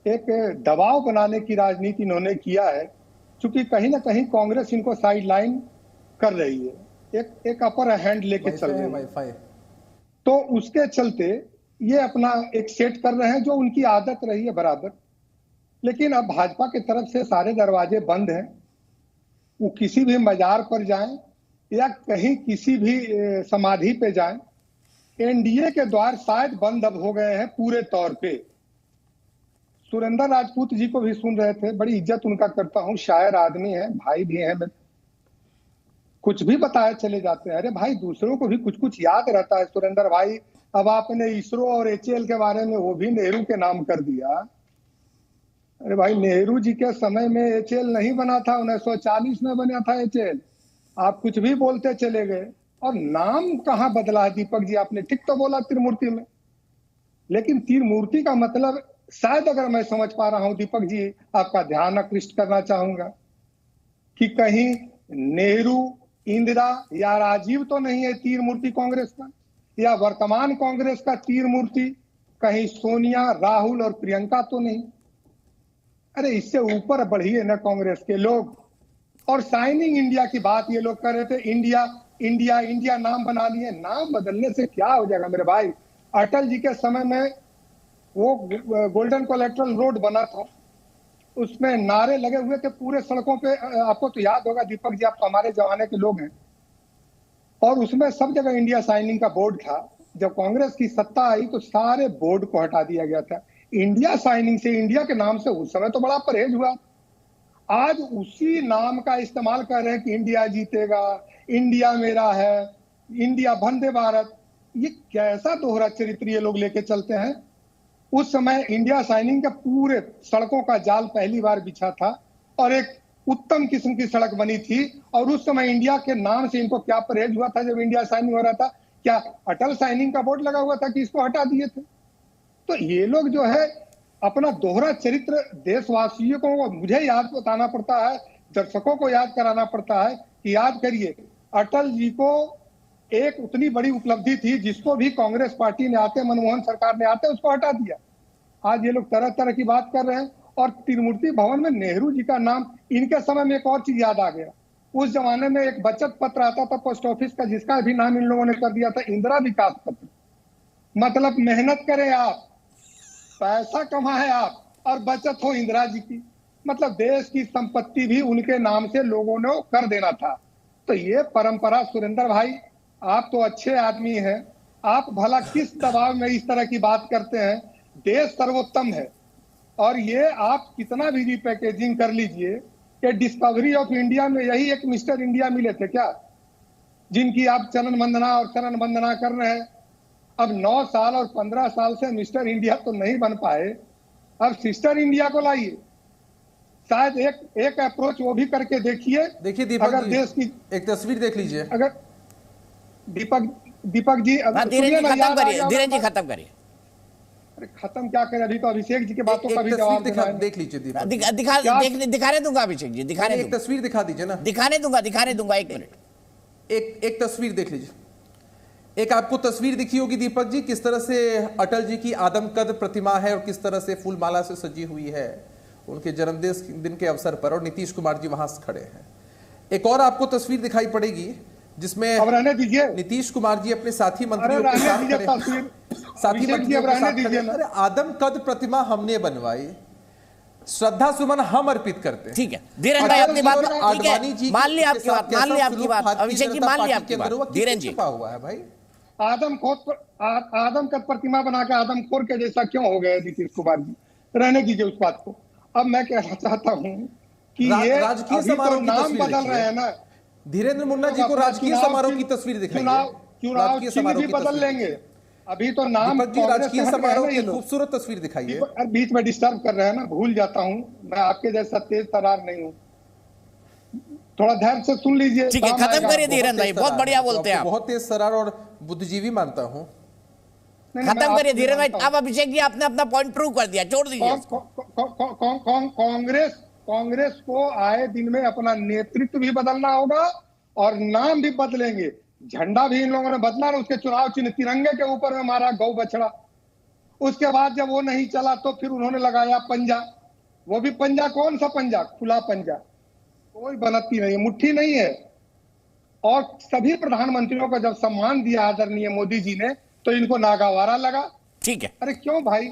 एक दबाव बनाने की राजनीति इन्होंने किया है, क्योंकि कहीं ना कहीं कांग्रेस इनको साइडलाइन कर रही है, एक अपर हैंड लेके चल रही है। तो उसके चलते ये अपना एक सेट कर रहे हैं जो उनकी आदत रही है बराबर। लेकिन अब भाजपा की तरफ से सारे दरवाजे बंद हैं। वो किसी भी मजार पर जाएं या कहीं किसी भी समाधि पे जाएं, एनडीए के द्वार शायद बंद अब हो गए हैं पूरे तौर पे। सुरेंद्र राजपूत जी को भी सुन रहे थे, बड़ी इज्जत उनका करता हूं, शायर आदमी है, भाई भी हैं, कुछ भी बताए चले जाते हैं। अरे भाई, दूसरों को भी कुछ कुछ याद रहता है सुरेंद्र भाई। अब आपने इसरो और एचएएल के बारे में वो भी नेहरू के नाम कर दिया। अरे भाई, नेहरू जी के समय में एचएएल नहीं बना था, 1940 में बना था एचएएल। आप कुछ भी बोलते चले गए। और नाम कहाँ बदला है दीपक जी? आपने ठीक तो बोला त्रिमूर्ति में, लेकिन त्रिमूर्ति का मतलब शायद, अगर मैं समझ पा रहा हूं दीपक जी, आपका ध्यान आकृष्ट करना चाहूंगा कि कहीं नेहरू, इंदिरा या राजीव तो नहीं है तीर मूर्ति कांग्रेस का, या वर्तमान कांग्रेस का तीर मूर्ति कहीं सोनिया, राहुल और प्रियंका तो नहीं। अरे इससे ऊपर बढ़िए ना कांग्रेस के लोग। और शाइनिंग इंडिया की बात ये लोग कर रहे थे, इंडिया इंडिया इंडिया नाम बना लिए। नाम बदलने से क्या हो जाएगा मेरे भाई? अटल जी के समय में वो गोल्डन कोलेट्रल रोड बना था, उसमें नारे लगे हुए थे पूरे सड़कों पे। आपको तो याद होगा दीपक जी, आप तो हमारे जमाने के लोग हैं। और उसमें सब जगह इंडिया साइनिंग का बोर्ड था। जब कांग्रेस की सत्ता आई तो सारे बोर्ड को हटा दिया गया था। इंडिया साइनिंग से, इंडिया के नाम से उस समय तो बड़ा परहेज हुआ। आज उसी नाम का इस्तेमाल कर रहे हैं कि इंडिया जीतेगा, इंडिया मेरा है, इंडिया वंदे भारत। ये कैसा दोहरा चरित्र ये लोग लेके चलते हैं। उस समय इंडिया साइनिंग का पूरे सड़कों का जाल पहली बार बिछा था और एक उत्तम किस्म की सड़क बनी थी। और उस समय इंडिया के नाम से इनको क्या परहेज हुआ था जब इंडिया साइनिंग हो रहा था? क्या अटल साइनिंग का बोर्ड लगा हुआ था कि इसको हटा दिए थे? तो ये लोग जो है अपना दोहरा चरित्र देशवासियों को, मुझे याद बताना पड़ता है, दर्शकों को याद कराना पड़ता है कि याद करिए, अटल जी को एक उतनी बड़ी उपलब्धि थी जिसको भी कांग्रेस पार्टी ने आते, मनमोहन सरकार ने आते उसको हटा दिया। आज ये लोग तरह तरह की बात कर रहे हैं। और त्रिमूर्ति भवन में नेहरू जी का नाम, इनके समय में एक और चीज याद आ गया। उस जमाने में एक बचत पत्र आता था पोस्ट ऑफिस का, जिसका भी नाम इन लोगों ने कर दिया था इंदिरा विकास पत्र। मतलब मेहनत करें आप, पैसा कमाए आप, और बचत हो इंदिरा जी की। मतलब देश की संपत्ति भी उनके नाम से लोगों ने कर देना था। तो ये परंपरा, सुरेंद्र भाई आप तो अच्छे आदमी हैं, आप भला किस दबाव में इस तरह की बात करते हैं? देश सर्वोत्तम है। और ये आप कितना भी पैकेजिंग कर लीजिए कि डिस्कवरी ऑफ इंडिया में यही एक मिस्टर इंडिया मिले थे क्या, जिनकी आप चरण वंदना और चरण वंदना कर रहे हैं। अब 9 साल और 15 साल से मिस्टर इंडिया तो नहीं बन पाए, अब सिस्टर इंडिया को लाइए। शायद एक अप्रोच वो भी करके देखिए। देखिए दीपक अगर जी, देश की एक तस्वीर देख लीजिए। अगर दीपक जी धीरेन्द्र जी खत्म करिए, धीरेन्द्र जी खत्म करिए। अरे खत्म क्या करें, अभी तो अभिषेक जी के बातों का भी जवाब देख लीजिए दीपक। दिखाने दूंगा अभिषेक जी, दिखाने एक तस्वीर दिखा दीजिए ना। दिखाने दूंगा 1 मिनट। एक तस्वीर देख लीजिए। एक आपको तस्वीर दिखी होगी दीपक जी, किस तरह से अटल जी की आदमकद प्रतिमा है और किस तरह से फूलमाला से सजी हुई है उनके जन्मदिन के अवसर पर, और नीतीश कुमार जी वहां खड़े हैं। एक और आपको तस्वीर दिखाई पड़ेगी जिसमें नीतीश कुमार जी अपने साथी मंत्रियों के साथ खड़े हैं। साथी मंत्रियों के साथ खड़े हैं। अरे आदमकद प्रतिमा हमने बनवाई, श्रद्धा सुमन हम अर्पित करते हैं। ठीक है धीरेन्द्र भाई, अपनी बात मान ली आपकी बात, अभिषेक जी मान ली आपकी बात। धीरेन्द्र जी हुआ है भाई, आदमकद प्रतिमा बना के आदमखोर के जैसा क्यों हो गए नीतीश कुमार जी? रहने दीजिए उस बात को। अब मैं कहना चाहता हूं कि ये राजकीय समारोह नाम बदल रहे हैं ना। धीरेन्द्र मुन्ना जी को राजकीय समारोह की तस्वीर दिखाई, चुनाव चिन्ह भी बदल लेंगे। अभी तो नाम राजकीय समारोह की खूबसूरत तस्वीर दिखाइए। बीच में डिस्टर्ब कर रहे हैं ना, भूल जाता हूं मैं, आपके जैसा तेज तरार नहीं हूं। थोड़ा ध्यान से सुन लीजिए। ठीक है खत्म करिए धीरेन्द्र भाई, बहुत बढ़िया बोलते हैं, बहुत तेज तरार और बुद्धिजीवी मानता हूं। खत्म करिए धीरेन्द्र भाई। अब अभिषेक जी आपने अपना पॉइंट प्रूव कर दिया, छोड़ दीजिए। कांग्रेस को आए दिन में अपना नेतृत्व भी बदलना होगा और नाम भी बदलेंगे। झंडा भी इन लोगों ने बदला ना, उसके चुनाव चिन्ह तिरंगे के ऊपर में मारा गौ बछड़ा। उसके बाद जब वो नहीं चला तो फिर उन्होंने लगाया पंजा। वो भी पंजा कौन सा पंजा? खुला पंजा, कोई बनती नहीं, मुट्ठी नहीं है। और सभी प्रधानमंत्रियों को जब सम्मान दिया आदरणीय मोदी जी ने तो इनको नागवारा लगा। ठीक है, अरे क्यों भाई?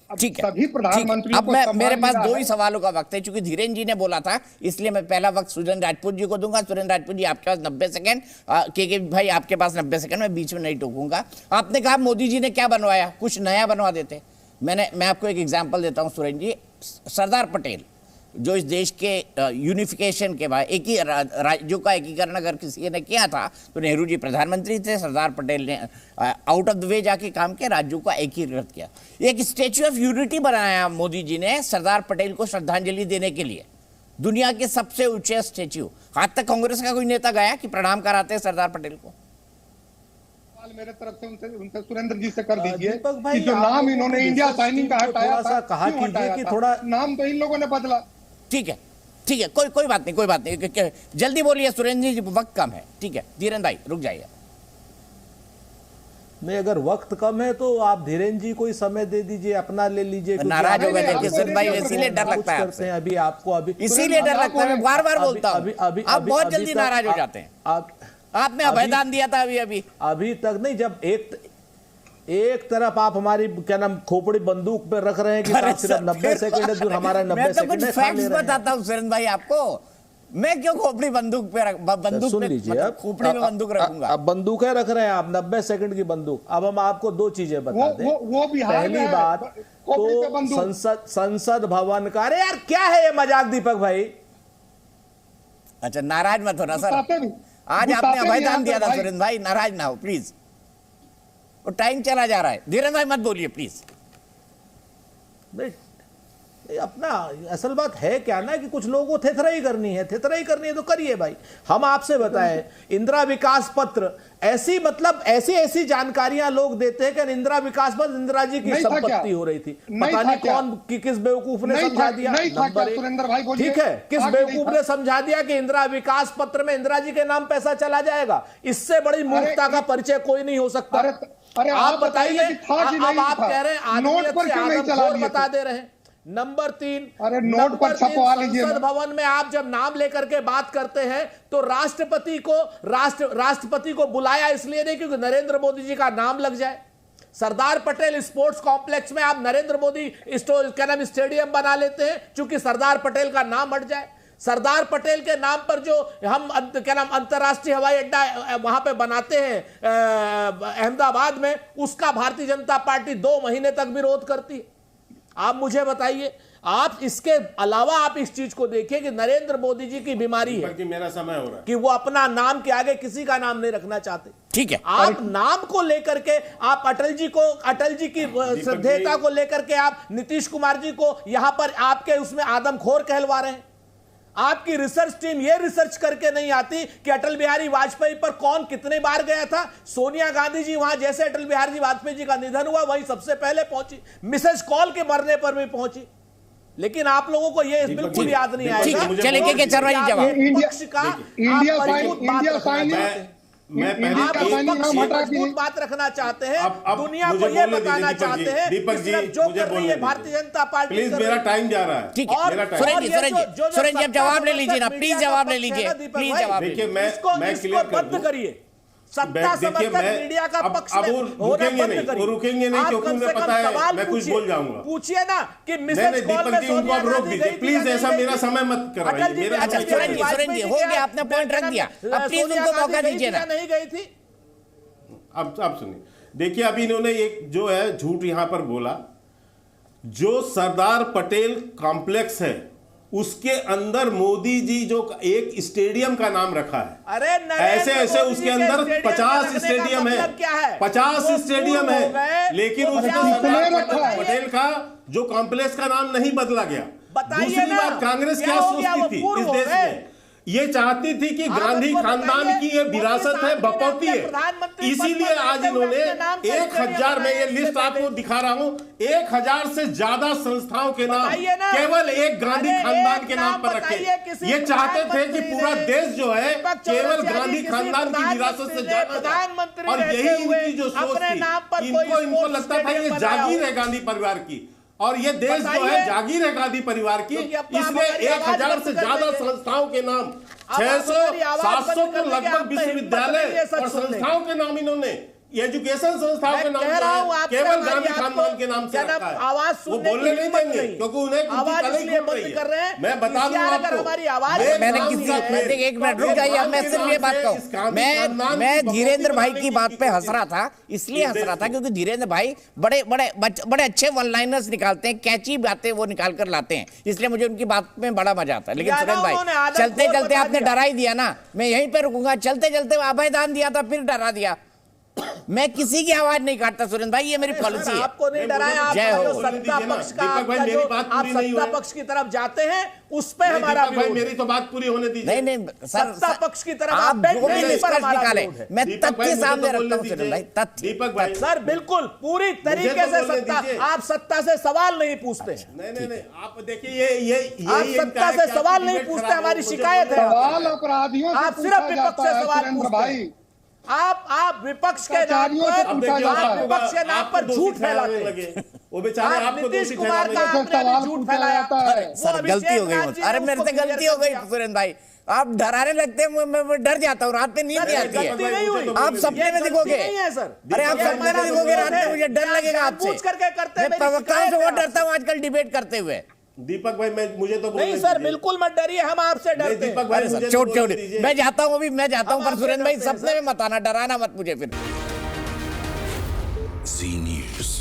ठीक है, सभी प्रधानमंत्रियों अब मेरे पास 2 ही सवालों का वक्त है, क्योंकि धीरेन्द्र जी ने बोला था इसलिए मैं पहला वक्त सुरेंद्र राजपूत जी को दूंगा। सुरेंद्र राजपूत जी आपके पास 90 सेकंड, के भाई आपके पास 90 सेकंड, मैं बीच में नहीं टोकूंगा। आपने कहा मोदी जी ने क्या बनवाया, कुछ नया बनवा देते। मैं आपको एक एग्जाम्पल देता हूँ सुरेंद्र जी। सरदार पटेल जो इस देश के यूनिफिकेशन के बाद एक ही राज्यों का एकीकरण अगर किसी ने किया था तो नेहरू जी प्रधानमंत्री थे, सरदार पटेल ने आउट ऑफ द वे जाके काम किया, राज्यों का एकीकृत किया। एक स्टैच्यू ऑफ यूनिटी बनाया मोदी जी ने सरदार पटेल को श्रद्धांजलि देने के लिए, दुनिया के सबसे ऊंचे स्टैच्यू। आज तक कांग्रेस का कोई नेता गया कि प्रणाम कराते हैं सरदार पटेल को? मेरे तरफ से उनसे सुरेंद्र जी से कर दीजिए कि जो नाम इन्होंने इंडिया साइनिंग का हटाया था, कहा कीजिए कि थोड़ा नाम तो इन लोगों ने बदला। ठीक है, कोई बात नहीं, जल्दी बोलिए सुरेंद्र जी, वक्त कम है। ठीक है धीरेन्द्र भाई रुक जाइए। नहीं, अगर वक्त कम है तो आप धीरेन्द्र जी को ही समय दे दीजिए, अपना ले लीजिए। नाराज हो गए किशन भाई, इसीलिए डर लगता है आपसे। अभी आपको इसीलिए डर लगता है, मैं बार बोलता हूँ, आप बहुत जल्दी नाराज हो जाते हैं। आपने अभयदान दिया था अभी तक नहीं, जब एक तरफ आप हमारी क्या नाम खोपड़ी बंदूक पे रख रहे हैं कि साहब सिर्फ 90 सेकंड है, जो हमारा 90 सेकंड है, फैक्ट्स बताता हूँ सुरेंद्र भाई आपको। मैं क्यों खोपड़ी बंदूक पे बंदूक सुन पे लीजिए, मतलब खोपड़ी में बंदूक रखूंगा। अब बंदूकें रख रहे हैं आप, 90 सेकंड की बंदूक। अब हम आपको दो चीजें बता दें। वो बिहार में पहली है, बात खोपड़ी पे तो बंदूक। संसद भवन का, अरे यार क्या है ये मजाक दीपक भाई? अच्छा नाराज मत होना सर, गुस्साते नहीं। आज आपने गुस्साते अभय नहीं दान आप दिया था भाई। सुरेंद्र भाई, नाराज ना हो प्लीज। और टाइम चला जा रहा है, धीरेन्द्र भाई मत बोलिए प्लीज। अपना असल बात है क्या ना कि कुछ लोगों को थेथराई करनी है, थेथराई करनी है तो करिए भाई। हम आपसे बताएं, इंदिरा विकास पत्र, ऐसी मतलब ऐसी जानकारियां लोग देते हैं कि इंदिरा विकास पत्र इंदिरा जी की संपत्ति हो रही थी। पता नहीं कौन किस बेवकूफ ने समझा दिया। नंबर एक, ठीक है, किस बेवकूफ ने समझा दिया कि इंदिरा विकास पत्र में इंदिरा जी के नाम पैसा चला जाएगा। इससे बड़ी मूर्खता का परिचय कोई नहीं हो सकता। आप बताइए, अब आप कह रहे हैं आदमियत से आदमखोर बता दे रहे हैं। नंबर 3, संसद भवन में आप जब नाम लेकर के बात करते हैं तो राष्ट्रपति को बुलाया इसलिए नहीं क्योंकि नरेंद्र मोदी जी का नाम लग जाए। सरदार पटेल स्पोर्ट्स कॉम्प्लेक्स में आप नरेंद्र मोदी क्या नाम स्टेडियम बना लेते हैं क्योंकि सरदार पटेल का नाम हट जाए। सरदार पटेल के नाम पर जो हम क्या नाम अंतर्राष्ट्रीय हवाई अड्डा वहां पे बनाते हैं अहमदाबाद में, उसका भारतीय जनता पार्टी 2 महीने तक विरोध करती है। आप मुझे बताइए, आप इसके अलावा आप इस चीज को देखिए कि नरेंद्र मोदी जी की बीमारी है कि मेरा समय हो रहा है कि वो अपना नाम के आगे किसी का नाम नहीं रखना चाहते। ठीक है, आप नाम को लेकर के आप अटल जी की श्रद्धेयता को लेकर के आप नीतीश कुमार जी को यहां पर आपके उसमें आदमखोर कहलवा रहे हैं। आपकी रिसर्च टीम ये रिसर्च करके नहीं आती कि अटल बिहारी वाजपेयी पर कौन कितने बार गया था। सोनिया गांधी जी वहां जैसे अटल बिहारी जी वाजपेयी जी का निधन हुआ वहीं सबसे पहले पहुंची, मिसेज कॉल के मरने पर भी पहुंची। लेकिन आप लोगों को ये बिल्कुल याद नहीं आएगा। चले के चरवाई जवाब पक्ष का आप मजबूत बात रखना चाहते हैं, दुनिया को ये बताना चाहते हैं दीपक जी, जो कर रही है भारतीय जनता पार्टी। प्लीज, मेरा टाइम जा रहा है। ठीक है, सुरेंद्र जी अब जवाब ले लीजिए ना, प्लीज जवाब ले लीजिए, प्लीज जवाब। देखिए मैं इसको बंद करिए। सत्ता समर्थक मीडिया का पक्ष में रुकेंगे नहीं क्योंकि उन्हें पता है मैं कुछ बोल जाऊंगा। पूछिए ना कि मिसेज कॉल में सोनिया गांधी गई, प्लीज ऐसा मेरा समय मत कराइए। अच्छा सुरेंद्र जी हो गया, आपने पॉइंट रख दिया, अब प्लीज उनको मौका दीजिए ना। नहीं गई थी। अब सुनिए, देखिए अभी इन्होंने एक जो है झूठ यहां पर बोला, जो सरदार पटेल कॉम्प्लेक्स है उसके अंदर मोदी जी जो एक स्टेडियम का नाम रखा है। अरे ऐसे उसके अंदर 50 स्टेडियम है, 50 स्टेडियम है, लेकिन उसमें सरदार पटेल का जो कॉम्प्लेक्स का नाम नहीं बदला गया। दूसरी बात, कांग्रेस क्या सोचती थी इस देश में, ये चाहती थी कि गांधी खानदान की ये विरासत है, बपौती है, इसीलिए आज इन्होंने 1000 में ये लिस्ट आपको दिखा रहा हूं, 1000 से ज्यादा संस्थाओं के नाम केवल एक गांधी खानदान के नाम पर रखे। ये चाहते थे कि पूरा देश जो है केवल गांधी खानदान की विरासत से जाना जाए, और यही इनकी जो सोच थी, इनको लगता था ये जागीर है गांधी परिवार की, और ये देश जो है जागीर है गांधी परिवार की, इसलिए 1000 से ज्यादा संस्थाओं के नाम, 600-700 के लगभग विश्वविद्यालय और संस्थाओं के नाम इन्होंने, एजुकेशन संस्थाओं के नाम केवल गांधी खानदान के नाम से रखा है। आवाज वो बोलने नहीं देंगे क्योंकि उन्हें आवाज इसलिए बंद कर रहे हैं। मैं बता दूं आपको, हमारी आवाज मैंने किसी एक मिनट रुक जाइए, मैं सिर्फ ये बात कहूं, मैं धीरेन्द्र भाई की बात पे हंस रहा था, इसलिए हंस रहा था क्योंकि धीरेन्द्र भाई बड़े अच्छे वन लाइनर्स निकालते हैं, कैची बातें वो निकाल कर लाते हैं, इसलिए मुझे उनकी बात में बड़ा मजा आता है। लेकिन सुरेंद्र भाई चलते चलते आपने डरा ही दिया ना, मैं यहीं पे रुकूंगा। चलते चलते अभय दान दिया था, फिर डरा दिया। मैं किसी की आवाज नहीं काटता सुरेंद्र भाई, ये मेरी पॉलिसी है। आपको नहीं डराया, आप जो सत्ता पक्ष का आप सत्ता पक्ष की तरफ जाते हैं उस पे हमारा भाई, मेरी तो बात पूरी होने दीजिए। नहीं सत्ता पक्ष की तरफ आप जो भी निष्कर्ष निकाले मैं तथ्य सामने रखता हूं सुरेंद्र भाई, तथ्य। दीपक भाई सर बिल्कुल पूरी तरीके से सत्ता, आप सत्ता से सवाल नहीं पूछते। नहीं, आप देखिए ये आप सत्ता से सवाल नहीं पूछते, हमारी शिकायत है। अपराधियों आप सिर्फ विपक्ष से सवाल पूछते हैं। आप विपक्ष के नाम पर विपक्ष के नाम पर झूठ फैलाते लगे। वो बेचारे आपको नीतीश कुमार का आपने झूठ फैलाया। सर गलती हो गई, अरे मेरे से गलती हो गई सुरेंद्र भाई, आप डराने लगते हैं, मैं डर जाता हूँ, रात में नींद नहीं आती है। आप सपने में दिखोगे, अरे आप सपने में दिखोगे रात में, मुझे डर लगेगा आपसे। मैं प्रवक्ताओं से बहुत डरता हूँ आजकल डिबेट करते हुए। दीपक भाई मुझे तो नहीं सर, बिल्कुल मत डरिए, हम आपसे डरते हैं। दीपक भाई चोट मैं जाता हूँ, अभी मैं जाता हूँ, पर सुरेंद्र भाई सपने में मत आना, डराना मत मुझे फिर। जी न्यूज़।